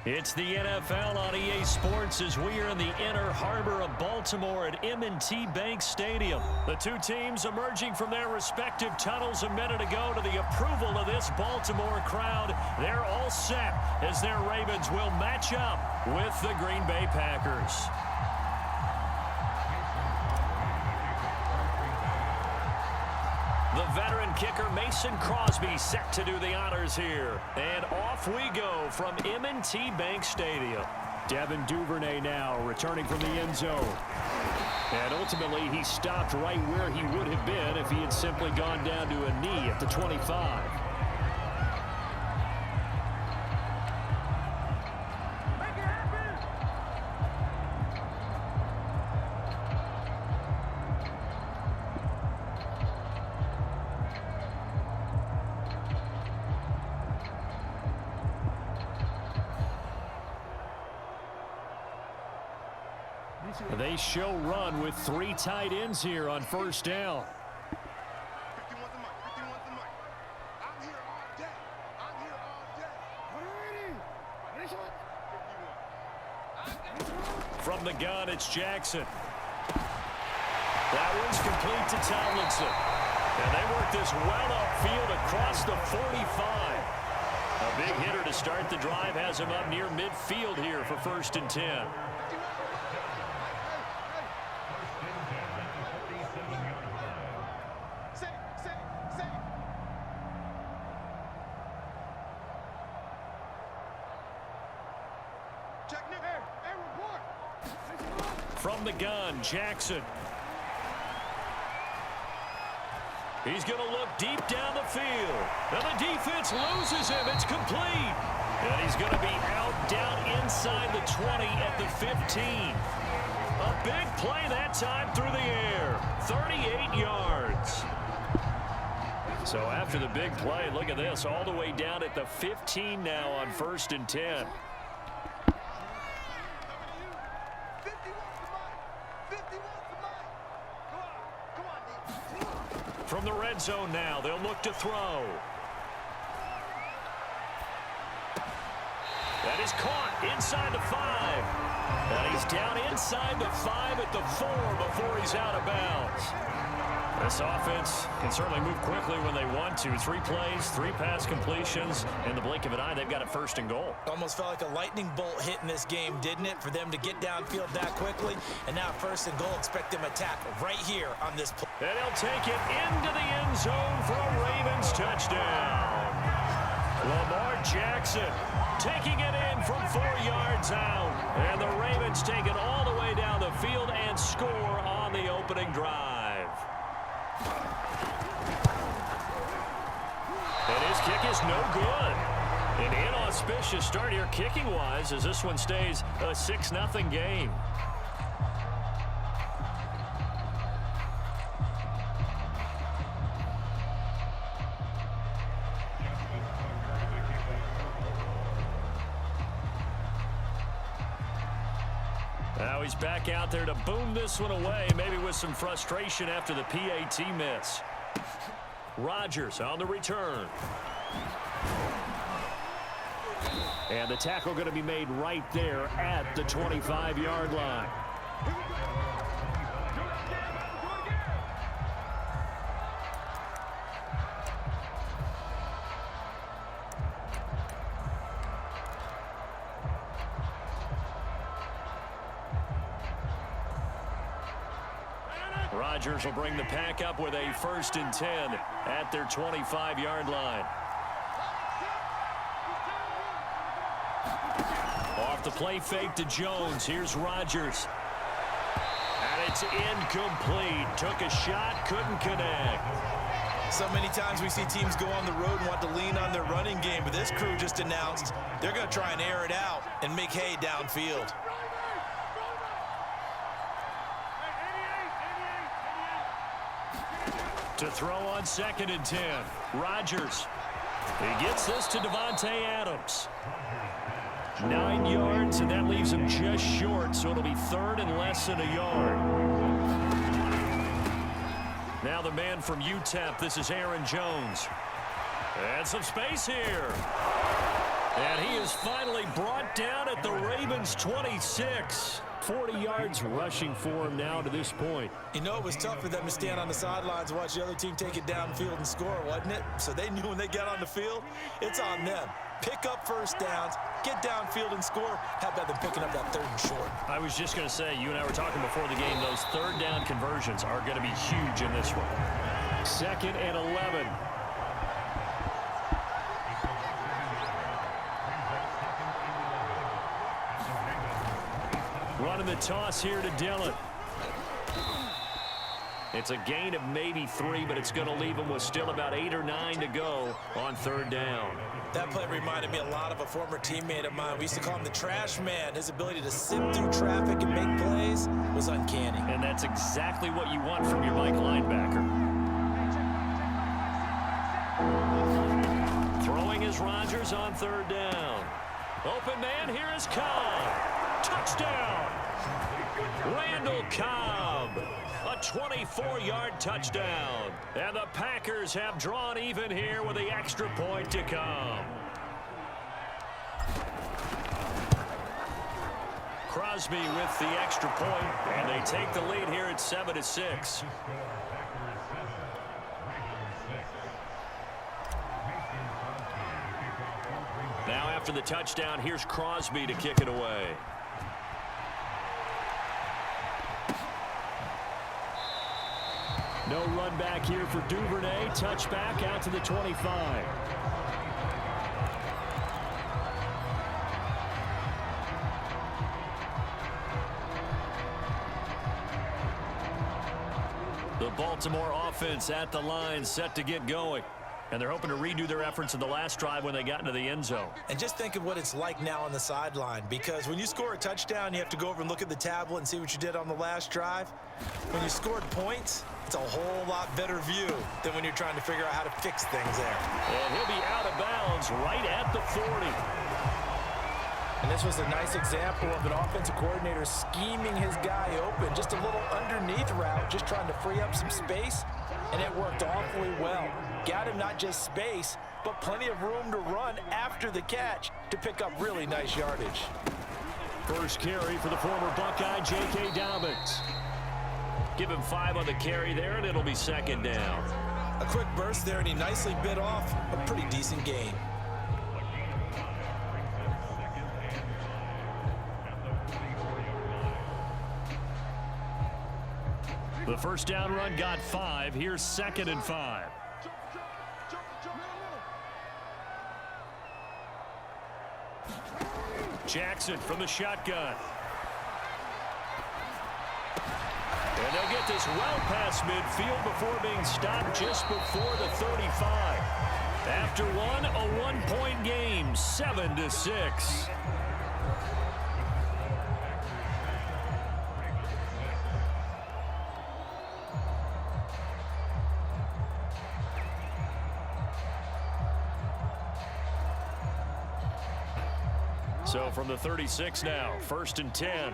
It's the NFL on EA Sports as we are in the inner harbor of Baltimore at M&T Bank Stadium. The two teams emerging from their respective tunnels a minute ago to the approval of this Baltimore crowd. They're all set as their Ravens will match up with the Green Bay Packers. The veteran kicker Mason Crosby set to do the honors here. And off we go from M&T Bank Stadium. Devin Duvernay now returning from the end zone. And ultimately he stopped right where he would have been if he had simply gone down to a knee at the 25. They show run with three tight ends here on first down. From the gun, it's Jackson. That one's complete to Tomlinson. And they work this well upfield across the 45. A big hitter to start the drive has him up near midfield here for 1st and 10. From the gun, Jackson. He's going to look deep down the field. And the defense loses him. It's complete. And he's going to be out down inside the 20 at the 15. A big play that time through the air. 38 yards. So after the big play, look at this. All the way down at the 15 now on 1st and 10. From the red zone now, they'll look to throw. That is caught inside the 5. And he's down inside the 5 at the 4 before he's out of bounds. This offense can certainly move quickly when they want to. 3 plays, 3 pass completions. In the blink of an eye, they've got a 1st and goal. Almost felt like a lightning bolt hit in this game, didn't it? For them to get downfield that quickly. And now 1st and goal, expect them to tackle right here on this play. And he'll take it into the end zone for a Ravens touchdown. Lamar Jackson taking it in from 4 yards out. And the Ravens take it all the way down the field and score on the opening drive. And his kick is no good. An inauspicious start here kicking-wise as this one stays a 6-0 game. Now he's back out there to boom this one away, maybe with some frustration after the PAT miss. Rodgers on the return. And the tackle going to be made right there at the 25-yard line. Rodgers will bring the pack up with a 1st and 10 at their 25-yard line. Off the play fake to Jones. Here's Rodgers. And it's incomplete. Took a shot, couldn't connect. So many times we see teams go on the road and want to lean on their running game, but this crew just announced they're going to try and air it out and make hay downfield. To throw on 2nd and 10. Rodgers. He gets this to Devontae Adams. 9 yards, and that leaves him just short, so it'll be 3rd and less than a yard. Now the man from UTEP, this is Aaron Jones. And some space here. And he is finally brought down at the Ravens' 26. 40 yards rushing for him now to this point. You know, it was tough for them to stand on the sidelines and watch the other team take it downfield and score, wasn't it? So they knew when they got on the field, it's on them. Pick up first downs, get downfield and score. How about them picking up that 3rd and short? I was just going to say, you and I were talking before the game, those 3rd down conversions are going to be huge in this one. 2nd and 11. Running the toss here to Dillon. It's a gain of maybe 3, but it's going to leave him with still about 8 or 9 to go on 3rd down. That play reminded me a lot of a former teammate of mine. We used to call him the trash man. His ability to sift through traffic and make plays was uncanny. And that's exactly what you want from your Mike linebacker. Throwing is Rodgers on 3rd down. Open man, here is Cobb. Touchdown. Randall Cobb. A 24-yard touchdown. And the Packers have drawn even here with the extra point to come. Crosby with the extra point, and they take the lead here at 7-6. Now after the touchdown, here's Crosby to kick it away. No run back here for Duvernay. Touchback out to the 25. The Baltimore offense at the line, set to get going. And they're hoping to redo their efforts in the last drive when they got into the end zone. And just think of what it's like now on the sideline, because when you score a touchdown, you have to go over and look at the tablet and see what you did on the last drive. When you scored points, it's a whole lot better view than when you're trying to figure out how to fix things there. And he'll be out of bounds right at the 40. And this was a nice example of an offensive coordinator scheming his guy open. Just a little underneath route, just trying to free up some space, and it worked awfully well. Got him not just space, but plenty of room to run after the catch to pick up really nice yardage. First carry for the former Buckeye, J.K. Dobbins. Give him 5 on the carry there, and it'll be 2nd down. A quick burst there, and he nicely bit off a pretty decent gain. The first down run got 5. Here's 2nd and 5. Jackson from the shotgun. And they'll get this well past midfield before being stopped just before the 35. After one, a one-point game, 7-6. So from the 36 now, 1st and 10.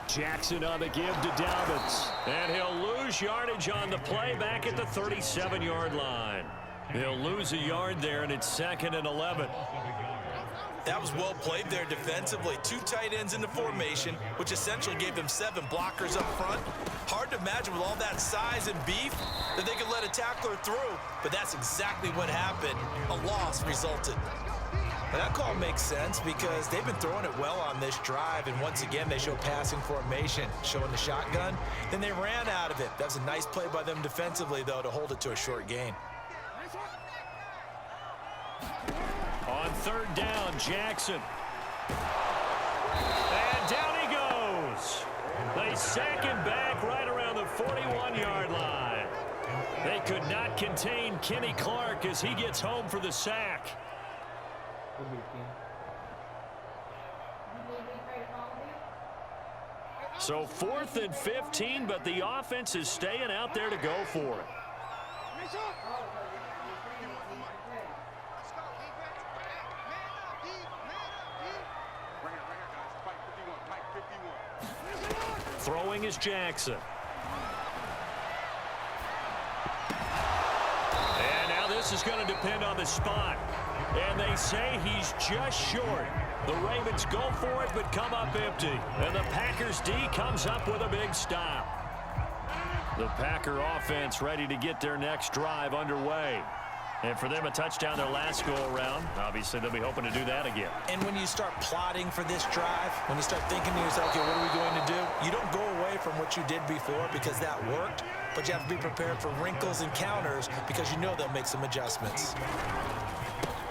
Jackson on the give to Dobbins. And he'll lose yardage on the play back at the 37-yard line. He'll lose a yard there, and it's 2nd and 11. That was well played there defensively. 2 tight ends in the formation, which essentially gave them 7 blockers up front. Hard to imagine with all that size and beef that they could let a tackler through, but that's exactly what happened. A loss resulted. And that call makes sense because they've been throwing it well on this drive, and once again they show passing formation, showing the shotgun. Then they ran out of it. That was a nice play by them defensively, though, to hold it to a short gain. On 3rd down, Jackson. And down he goes. They sack him back right around the 41-yard line. They could not contain Kenny Clark as he gets home for the sack. So 4th and 15, but the offense is staying out there to go for it. Throwing is Jackson. And now this is going to depend on the spot. And they say he's just short. The Ravens go for it, but come up empty. And the Packers D comes up with a big stop. The Packer offense ready to get their next drive underway. And for them, a touchdown their last go-around. Obviously, they'll be hoping to do that again. And when you start plotting for this drive, when you start thinking to yourself, okay, what are we going to do? You don't go away from what you did before because that worked, but you have to be prepared for wrinkles and counters because you know they'll make some adjustments.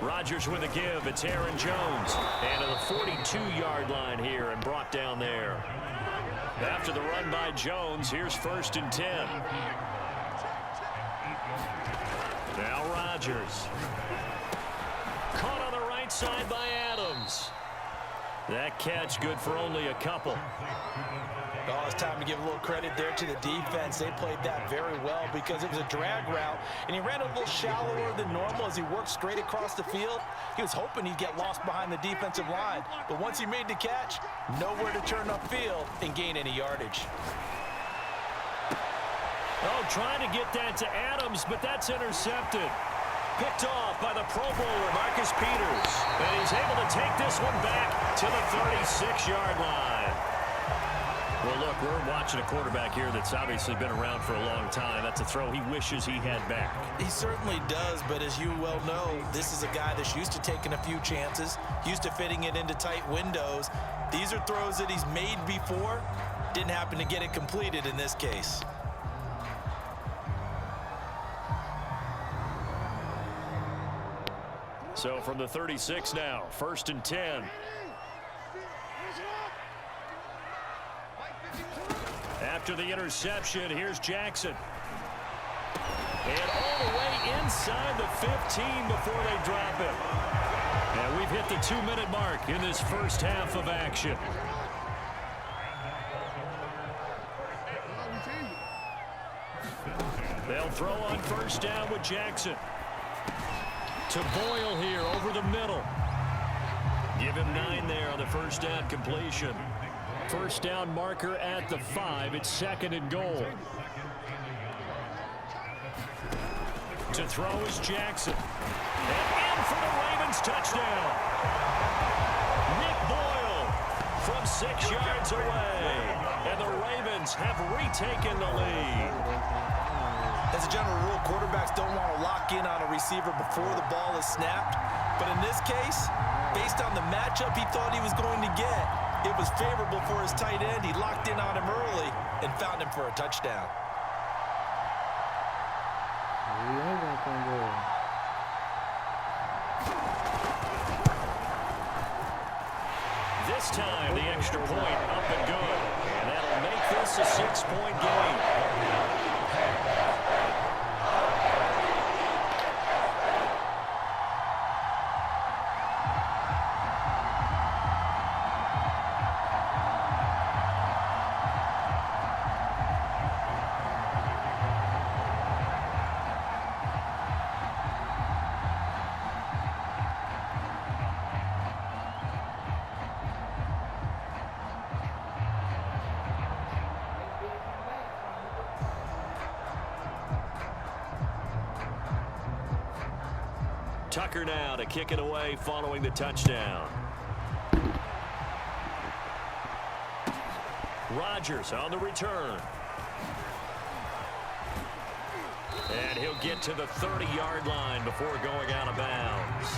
Rodgers with a give. It's Aaron Jones. And to the 42-yard line here and brought down there. After the run by Jones, here's 1st and 10. Now Rodgers. Caught on the right side by Adams. That catch good for only a couple. Oh, it's time to give a little credit there to the defense. They played that very well because it was a drag route, and he ran a little shallower than normal as he worked straight across the field. He was hoping he'd get lost behind the defensive line, but once he made the catch, nowhere to turn upfield and gain any yardage. Oh, trying to get that to Adams, but that's intercepted. Picked off by the Pro Bowler, Marcus Peters. And he's able to take this one back to the 36-yard line. Well, look, we're watching a quarterback here that's obviously been around for a long time. That's a throw he wishes he had back. He certainly does, but as you well know, this is a guy that's used to taking a few chances, used to fitting it into tight windows. These are throws that he's made before. Didn't happen to get it completed in this case. So from the 36 now, 1st and 10. After the interception, here's Jackson. And all the way inside the 15 before they drop him. And we've hit the 2-minute mark in this first half of action. They'll throw on 1st down with Jackson. To Boyle here over the middle. Give him 9 there on the 1st down completion. 1st down marker at the 5. It's 2nd and goal. To throw is Jackson. And in for the Ravens touchdown. Nick Boyle from 6 yards away. And the Ravens have retaken the lead. As a general rule, quarterbacks don't want to lock in on a receiver before the ball is snapped. But in this case, based on the matchup he thought he was going to get, it was favorable for his tight end. He locked in on him early and found him for a touchdown. This time, the extra point up and good. And that'll make this a 6-point game. Tucker now to kick it away following the touchdown. Rodgers on the return. And he'll get to the 30-yard line before going out of bounds.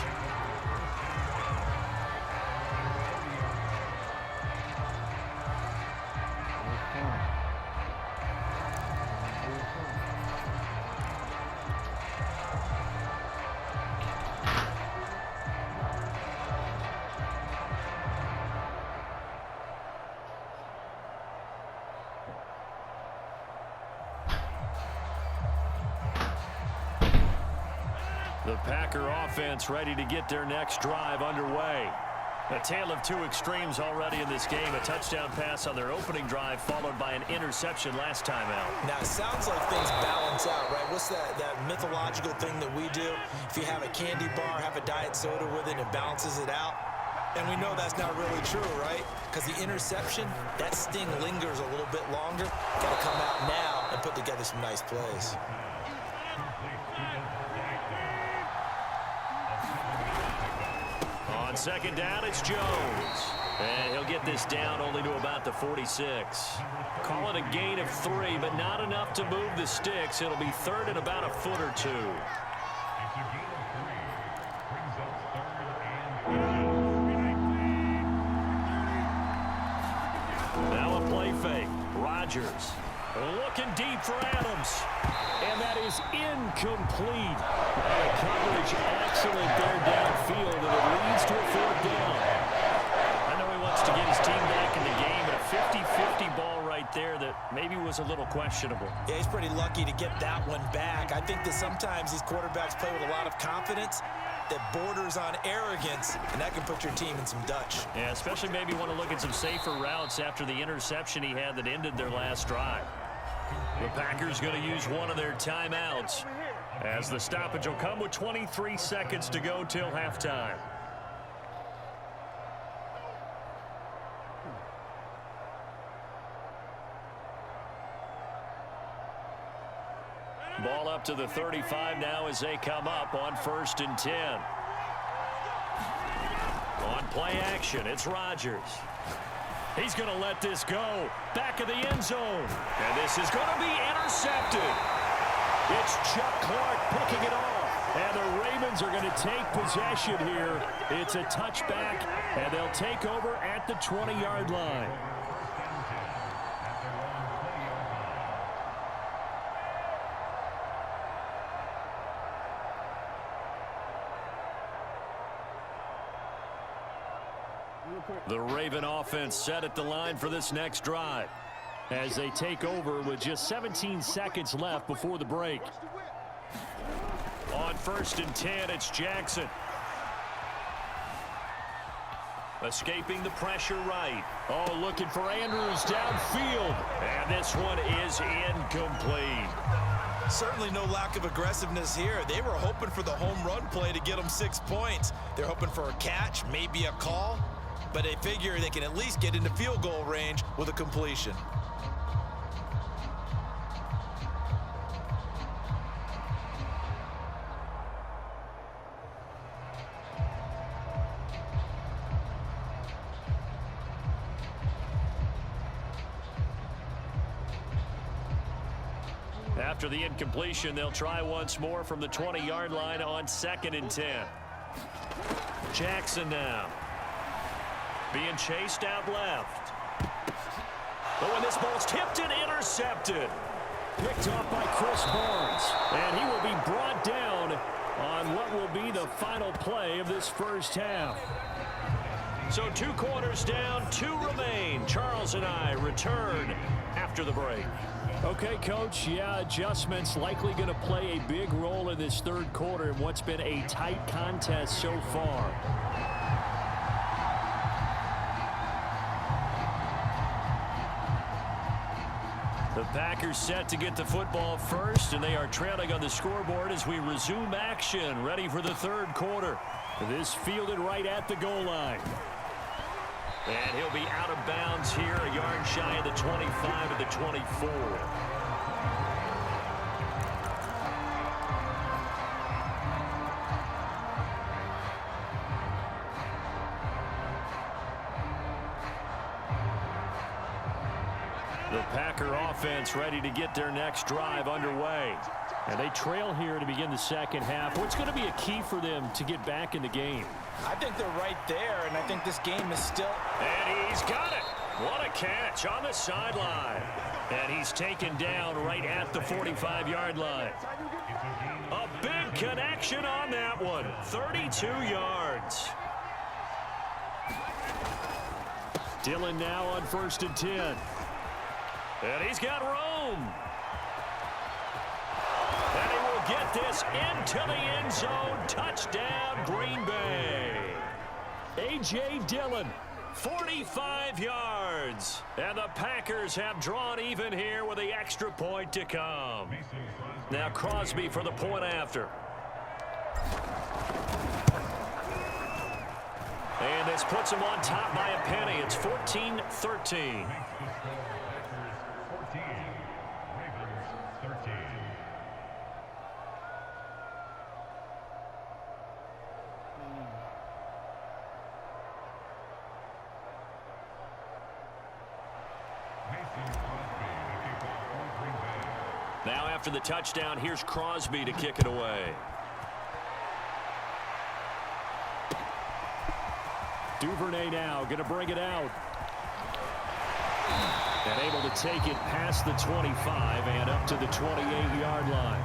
The Packer offense ready to get their next drive underway. A tale of two extremes already in this game. A touchdown pass on their opening drive followed by an interception last time out. Now, it sounds like things balance out, right? What's that mythological thing that we do? If you have a candy bar, have a diet soda with it, it balances it out. And we know that's not really true, right? Because the interception, that sting lingers a little bit longer. Got to come out now and put together some nice plays. On second down, it's Jones. And he'll get this down only to about the 46. Call it a gain of 3, but not enough to move the sticks. It'll be third and about a foot or two. Now a play fake. Rodgers looking deep for Adams. And that is incomplete. Coverage excellent there downfield, and it leads to a fourth down. I know he wants to get his team back in the game, but a 50-50 ball right there that maybe was a little questionable. Yeah, he's pretty lucky to get that one back. I think that sometimes these quarterbacks play with a lot of confidence that borders on arrogance, and that can put your team in some Dutch. Yeah, especially maybe want to look at some safer routes after the interception he had that ended their last drive. The Packers going to use one of their timeouts as the stoppage will come with 23 seconds to go till halftime. Ball up to the 35 now as they come up on 1st and 10. On play action, it's Rodgers. He's going to let this go. Back of the end zone. And this is going to be intercepted. It's Chuck Clark picking it off. And the Ravens are going to take possession here. It's a touchback, and they'll take over at the 20-yard line. The Raven offense set at the line for this next drive as they take over with just 17 seconds left before the break. On 1st and 10, it's Jackson. Escaping the pressure right. Oh, looking for Andrews downfield. And this one is incomplete. Certainly no lack of aggressiveness here. They were hoping for the home run play to get them 6 points. They're hoping for a catch, maybe a call. But they figure they can at least get into field goal range with a completion. After the incompletion, they'll try once more from the 20-yard line on 2nd and 10. Jackson now. Being chased out left. Oh, and this ball's tipped and intercepted. Picked off by Chris Barnes. And he will be brought down on what will be the final play of this first half. So 2 quarters down, 2 remain. Charles and I return after the break. Okay, Coach, yeah, adjustments likely going to play a big role in this third quarter in what's been a tight contest so far. The Packers set to get the football first, and they are trailing on the scoreboard as we resume action, ready for the third quarter. This fielded right at the goal line. And he'll be out of bounds here, a yard shy of the 25 of the 24. The Packer offense ready to get their next drive underway. And they trail here to begin the second half. What's going to be a key for them to get back in the game? I think they're right there, and I think this game is still... And he's got it. What a catch on the sideline. And he's taken down right at the 45-yard line. A big connection on that one. 32 yards. Dillon now on 1st and 10. And he's got room. And he will get this into the end zone. Touchdown, Green Bay. A.J. Dillon, 45 yards. And the Packers have drawn even here with the extra point to come. Now Crosby for the point after. And this puts him on top by a penny. It's 14-13. Now after the touchdown, here's Crosby to kick it away. Duvernay now going to bring it out. And able to take it past the 25 and up to the 28-yard line.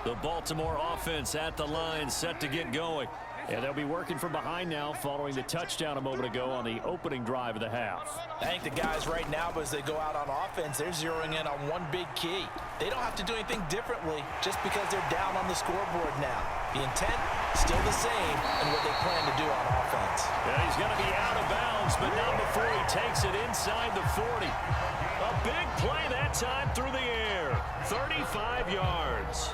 The Baltimore offense at the line, set to get going. And they'll be working from behind now following the touchdown a moment ago on the opening drive of the half. I think the guys right now, as they go out on offense, they're zeroing in on one big key. They don't have to do anything differently just because they're down on the scoreboard now. The intent, still the same, and what they plan to do on offense. And he's going to be out of bounds, but not before he takes it inside the 40. A big play that time through the air. 35 yards.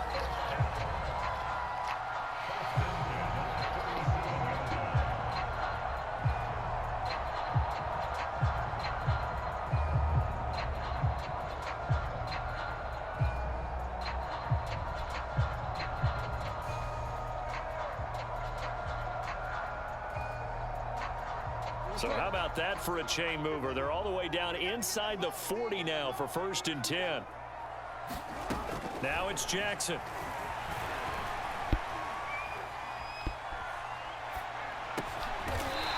So how about that for a chain mover? They're all the way down inside the 40 now for 1st and 10. Now it's Jackson.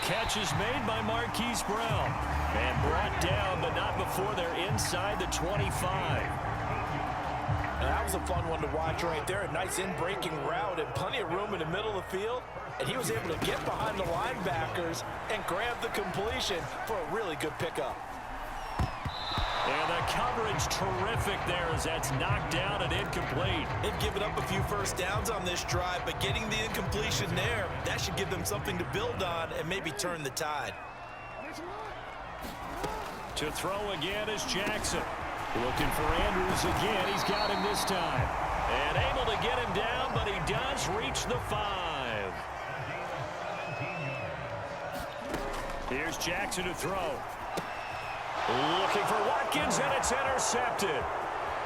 Catch is made by Marquise Brown. And brought down, but not before they're inside the 25. And that was a fun one to watch right there. A nice in-breaking route and plenty of room in the middle of the field. And he was able to get behind the linebackers and grab the completion for a really good pickup. And the coverage terrific there as that's knocked down and incomplete. They've given up a few first downs on this drive, but getting the incompletion there, that should give them something to build on and maybe turn the tide. To throw again is Jackson. Looking for Andrews again. He's got him this time. And able to get him down, but he does reach the 5. Here's Jackson to throw. Looking for Watkins, and it's intercepted.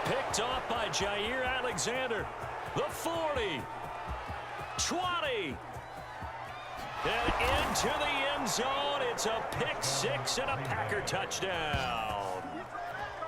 Picked off by Jair Alexander. The 40. 20. And into the end zone. It's a pick 6 and a Packer touchdown.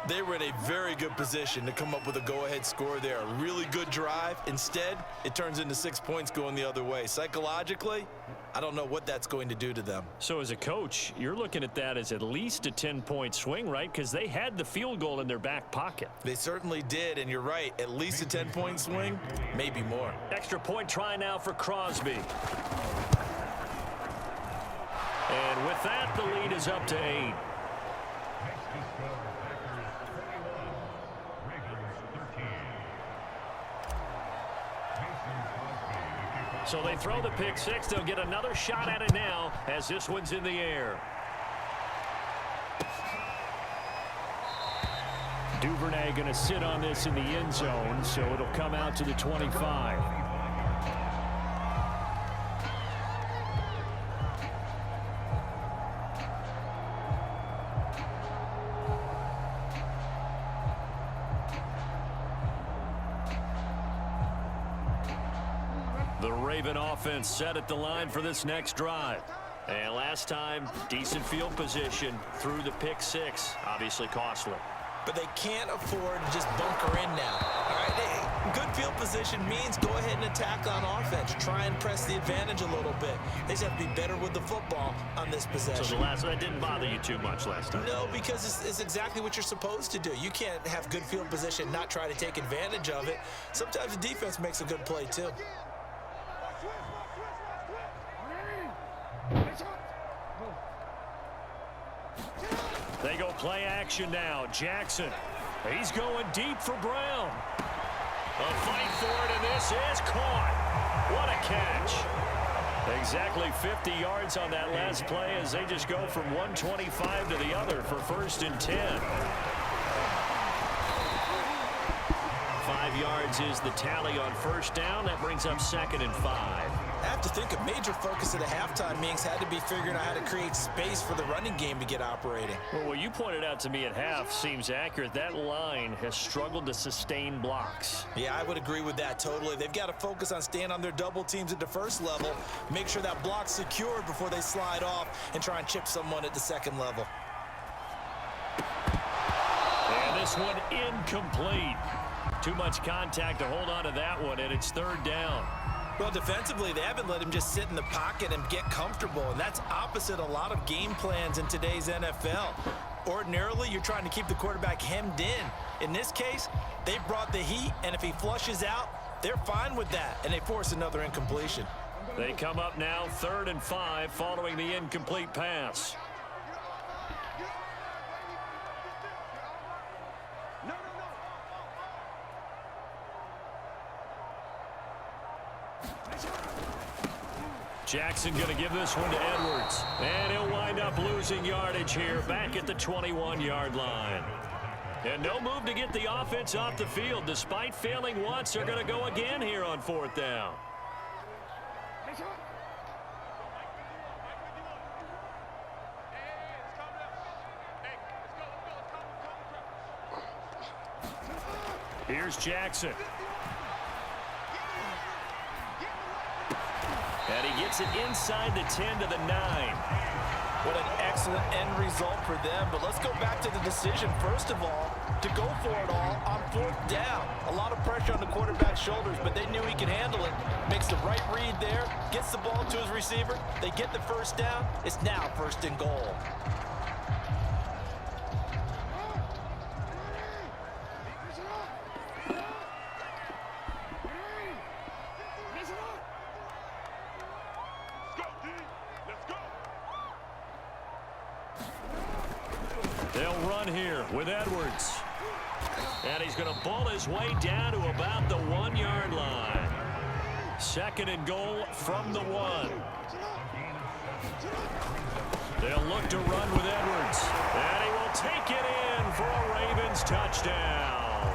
They were in a very good position to come up with a go-ahead score there. A really good drive. Instead, it turns into 6 points going the other way. Psychologically, I don't know what that's going to do to them. So as a coach, you're looking at that as at least a 10-point swing, right? Because they had the field goal in their back pocket. They certainly did, and you're right. At least a 10-point swing, maybe more. Extra point try now for Crosby. And with that, the lead is up to 8. So they throw the pick 6. They'll get another shot at it now as this one's in the air. Duvernay going to sit on this in the end zone, so it'll come out to the 25. The Raven offense set at the line for this next drive. And last time, decent field position through the pick 6. Obviously costly. But they can't afford to just bunker in now. All right, good field position means go ahead and attack on offense. Try and press the advantage a little bit. They just have to be better with the football on this possession. So that didn't bother you too much last time? No, because it's exactly what you're supposed to do. You can't have good field position, not try to take advantage of it. Sometimes the defense makes a good play too. They go play action now. Jackson. He's going deep for Brown. A fight for it, and this is caught. What a catch. Exactly 50 yards on that last play as they just go from 125 to the other for 1st and 10. yards is the tally on first down. That brings up 2nd and 5. I have to think a major focus of the halftime meetings had to be figuring out how to create space for the running game to get operating. Well, what you pointed out to me at half seems accurate. That line has struggled to sustain blocks. Yeah, I would agree with that totally. They've got to focus on staying on their double teams at the first level, make sure that block's secured before they slide off and try and chip someone at the second level. And this one incomplete. Too much contact to hold on to that one, and it's 3rd down. Well, defensively, they haven't let him just sit in the pocket and get comfortable, and that's opposite a lot of game plans in today's NFL. Ordinarily, you're trying to keep the quarterback hemmed in. In this case, they brought the heat, and if he flushes out, they're fine with that, and they force another incompletion. They come up now 3rd and 5 following the incomplete pass. Jackson going to give this one to Edwards. And he'll wind up losing yardage here back at the 21-yard line. And no move to get the offense off the field. Despite failing once, they're going to go again here on 4th down. Here's Jackson. And he gets it inside the 10 to the 9. What an excellent end result for them. But let's go back to the decision, first of all, to go for it all on 4th down. A lot of pressure on the quarterback's shoulders, but they knew he could handle it. Makes the right read there, gets the ball to his receiver. They get the first down. It's now 1st and goal. They'll run here with Edwards. And he's going to ball his way down to about the 1-yard line. 2nd and goal from the 1. They'll look to run with Edwards. And he will take it in for a Ravens touchdown.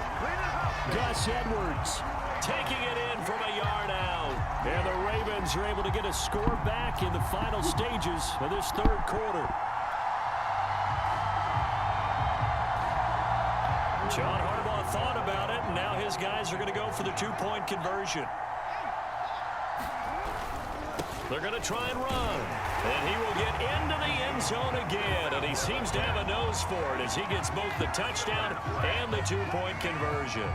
Gus Edwards taking it in from a yard out. And the Ravens are able to get a score back in the final stages of this 3rd quarter. John Harbaugh thought about it, and now his guys are going to go for the 2-point conversion. They're going to try and run. And he will get into the end zone again, and he seems to have a nose for it as he gets both the touchdown and the 2-point conversion.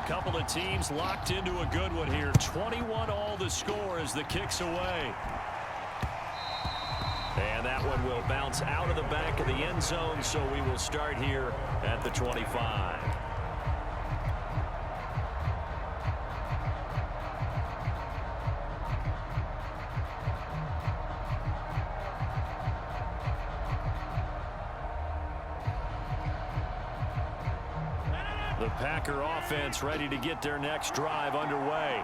Couple of teams locked into a good one here. 21-all the score as the kick's away. And that one will bounce out of the back of the end zone, so we will start here at the 25. The Packer offense ready to get their next drive underway.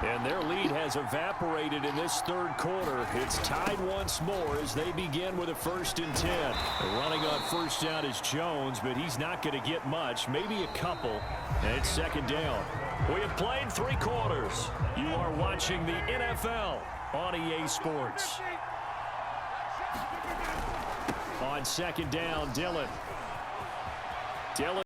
And their lead has evaporated in this 3rd quarter. It's tied once more as they begin with a 1st and 10. Running on 1st down is Jones, but he's not going to get much, maybe a couple. And it's 2nd down. We have played 3 quarters. You are watching the NFL on EA Sports. On 2nd down, Dillon.